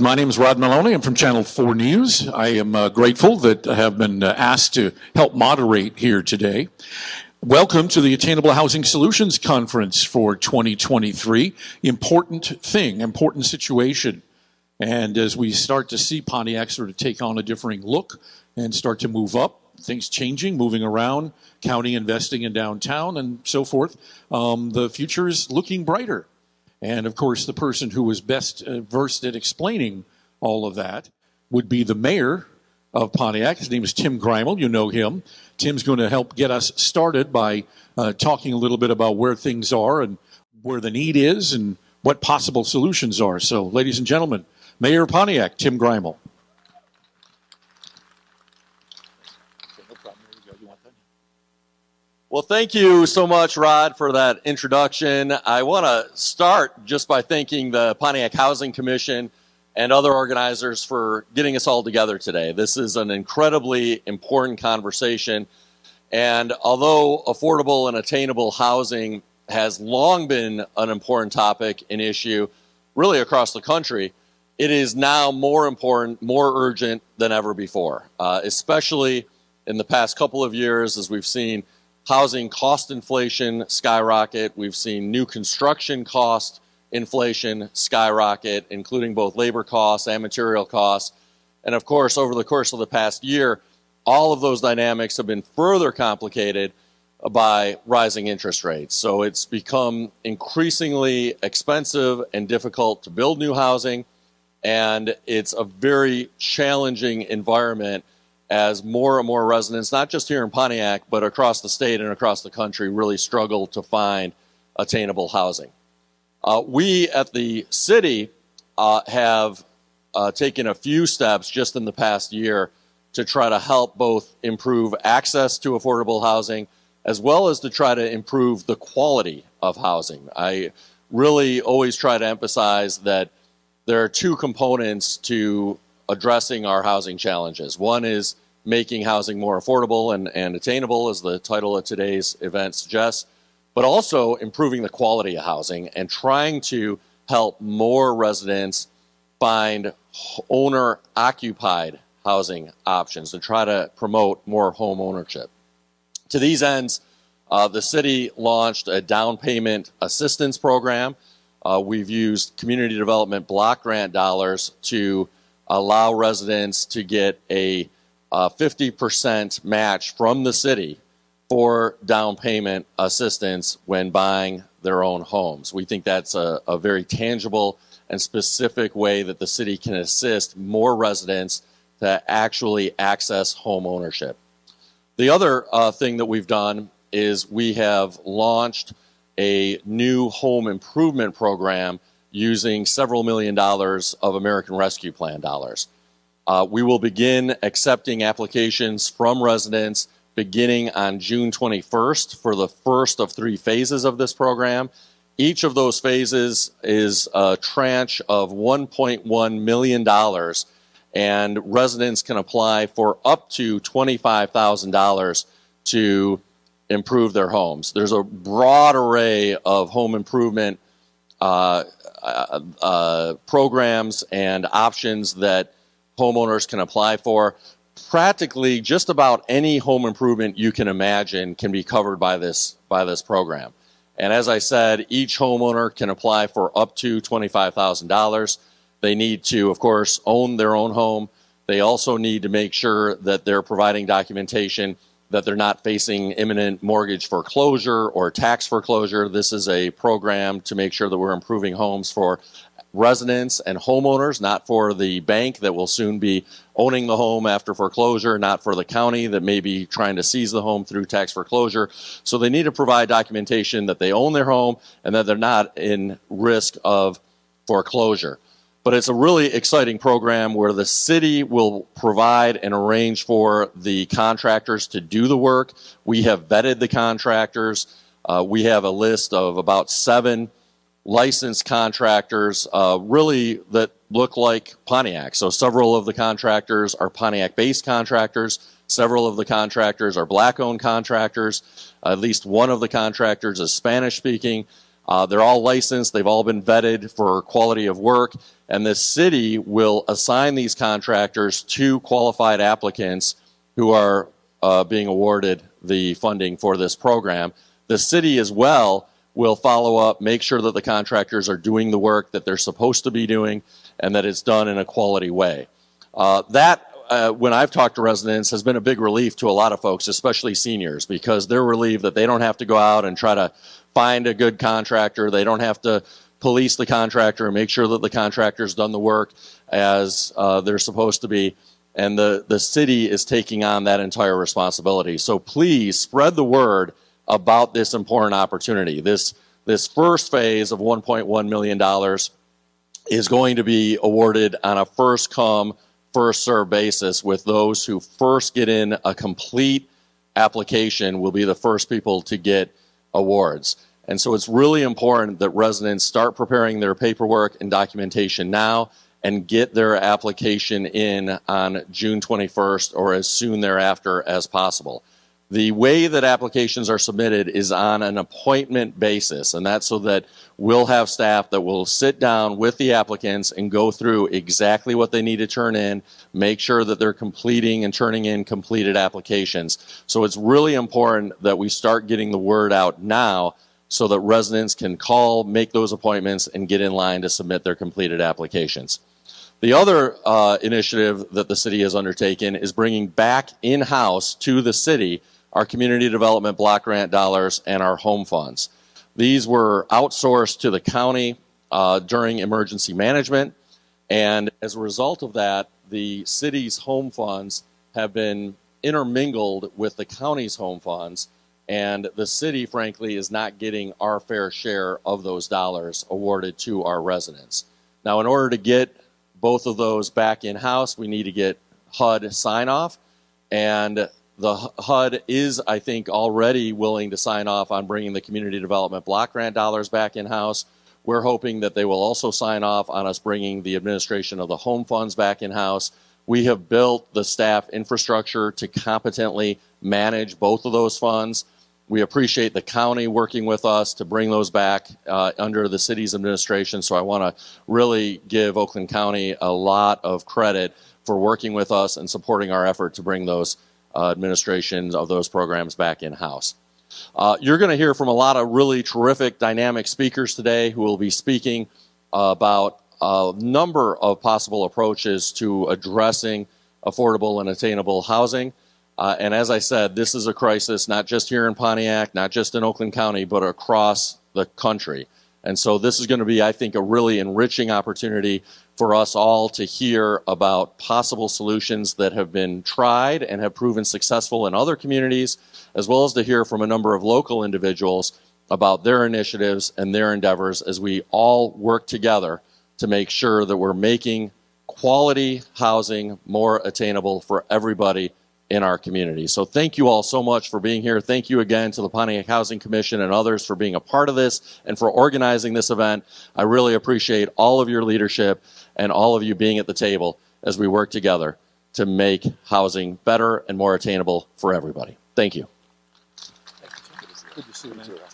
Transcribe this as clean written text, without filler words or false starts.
My name is Rod Maloney. I'm from Channel 4 News. I am grateful that I have been asked to help moderate here today. Welcome to the Attainable Housing Solutions Conference for 2023. Important thing, important situation. And as we start to see Pontiac sort of take on a differing look and start to move up, things changing, moving around, county investing in downtown and so forth, the future is looking brighter. And of course, the person who was best versed at explaining all of that would be the mayor of Pontiac. His name is Tim Greimel. You know him. Tim's going to help get us started by talking a little bit about where things are and where the need is and what possible solutions are. So, ladies and gentlemen, Mayor of Pontiac, Tim Greimel. Well, thank you so much, Rod, for that introduction. I want to start just by thanking the Pontiac Housing Commission and other organizers for getting us all together today. This is an incredibly important conversation. And although affordable and attainable housing has long been an important topic and issue, really across the country, it is now more important, more urgent than ever before, especially in the past couple of years as we've seen housing cost inflation skyrocket. We've seen new construction cost inflation skyrocket, including both labor costs and material costs. And of course, over the course of the past year, all of those dynamics have been further complicated by rising interest rates. So it's become increasingly expensive and difficult to build new housing, and it's a very challenging environment as more and more residents, not just here in Pontiac, but across the state and across the country, really struggle to find attainable housing. We at the city have taken a few steps just in the past year to try to help both improve access to affordable housing as well as to try to improve the quality of housing. I really always try to emphasize that there are two components to addressing our housing challenges. One is making housing more affordable and attainable, as the title of today's event suggests, but also improving the quality of housing and trying to help more residents find owner-occupied housing options to try to promote more home ownership. To these ends, the city launched a down payment assistance program. We've used community development block grant dollars to allow residents to get a 50% match from the city for down payment assistance when buying their own homes. We think that's a very tangible and specific way that the city can assist more residents to actually access home ownership. The other thing that we've done is we have launched a new home improvement program using several $1 million of American Rescue Plan dollars. We will begin accepting applications from residents beginning on June 21st for the first of 3 phases of this program. Each of those phases is a tranche of $1.1 million, and residents can apply for up to $25,000 to improve their homes. There's a broad array of home improvement programs and options that homeowners can apply for. Practically just about any home improvement you can imagine can be covered by this program. And as I said, each homeowner can apply for up to $25,000. They need to, of course, own their own home. They also need to make sure that they're providing documentation that they're not facing imminent mortgage foreclosure or tax foreclosure. This is a program to make sure that we're improving homes for residents and homeowners, not for the bank that will soon be owning the home after foreclosure, not for the county that may be trying to seize the home through tax foreclosure. So they need to provide documentation that they own their home and that they're not in risk of foreclosure. But it's a really exciting program where the city will provide and arrange for the contractors to do the work. We have vetted the contractors. We have a list of about 7 licensed contractors really that look like Pontiac. So several of the contractors are Pontiac-based contractors. Several of the contractors are black-owned contractors. At least one of the contractors is Spanish-speaking. They're all licensed. They've all been vetted for quality of work. And the city will assign these contractors to qualified applicants who are being awarded the funding for this program. The city as well will follow up, make sure that the contractors are doing the work that they're supposed to be doing and that it's done in a quality way. When I've talked to residents, has been a big relief to a lot of folks, especially seniors, because they're relieved that they don't have to go out and try to find a good contractor. They don't have to police the contractor and make sure that the contractor's done the work as they're supposed to be. And the city is taking on that entire responsibility. So please spread the word about this important opportunity. This first phase of $1.1 million is going to be awarded on a first come, first served basis, with those who first get in a complete application will be the first people to get awards. And so it's really important that residents start preparing their paperwork and documentation now and get their application in on June 21st or as soon thereafter as possible. The way that applications are submitted is on an appointment basis, and that's so that we'll have staff that will sit down with the applicants and go through exactly what they need to turn in, make sure that they're completing and turning in completed applications. So it's really important that we start getting the word out now so that residents can call, make those appointments, and get in line to submit their completed applications. The other initiative that the city has undertaken is bringing back in-house to the city our community development block grant dollars and our home funds. These were outsourced to the county during emergency management, and as a result of that, the city's home funds have been intermingled with the county's home funds, and the city, frankly, is not getting our fair share of those dollars awarded to our residents. Now, in order to get both of those back in-house, we need to get HUD sign-off, and the HUD is, I think, already willing to sign off on bringing the community development block grant dollars back in-house. We're hoping that they will also sign off on us bringing the administration of the home funds back in-house. We have built the staff infrastructure to competently manage both of those funds. We appreciate the county working with us to bring those back under the city's administration. So I want to really give Oakland County a lot of credit for working with us and supporting our effort to bring those administrations of those programs back in-house. You're going to hear from a lot of really terrific, dynamic speakers today who will be speaking about a number of possible approaches to addressing affordable and attainable housing. And as I said, this is a crisis not just here in Pontiac, not just in Oakland County, but across the country. And so this is going to be, I think, a really enriching opportunity for us all to hear about possible solutions that have been tried and have proven successful in other communities, as well as to hear from a number of local individuals about their initiatives and their endeavors as we all work together to make sure that we're making quality housing more attainable for everybody in our community. So thank you all so much for being here. Thank you again to the Pontiac Housing Commission and others for being a part of this and for organizing this event. I really appreciate all of your leadership and all of you being at the table as we work together to make housing better and more attainable for everybody. Thank you. Good to see you, man. Take care.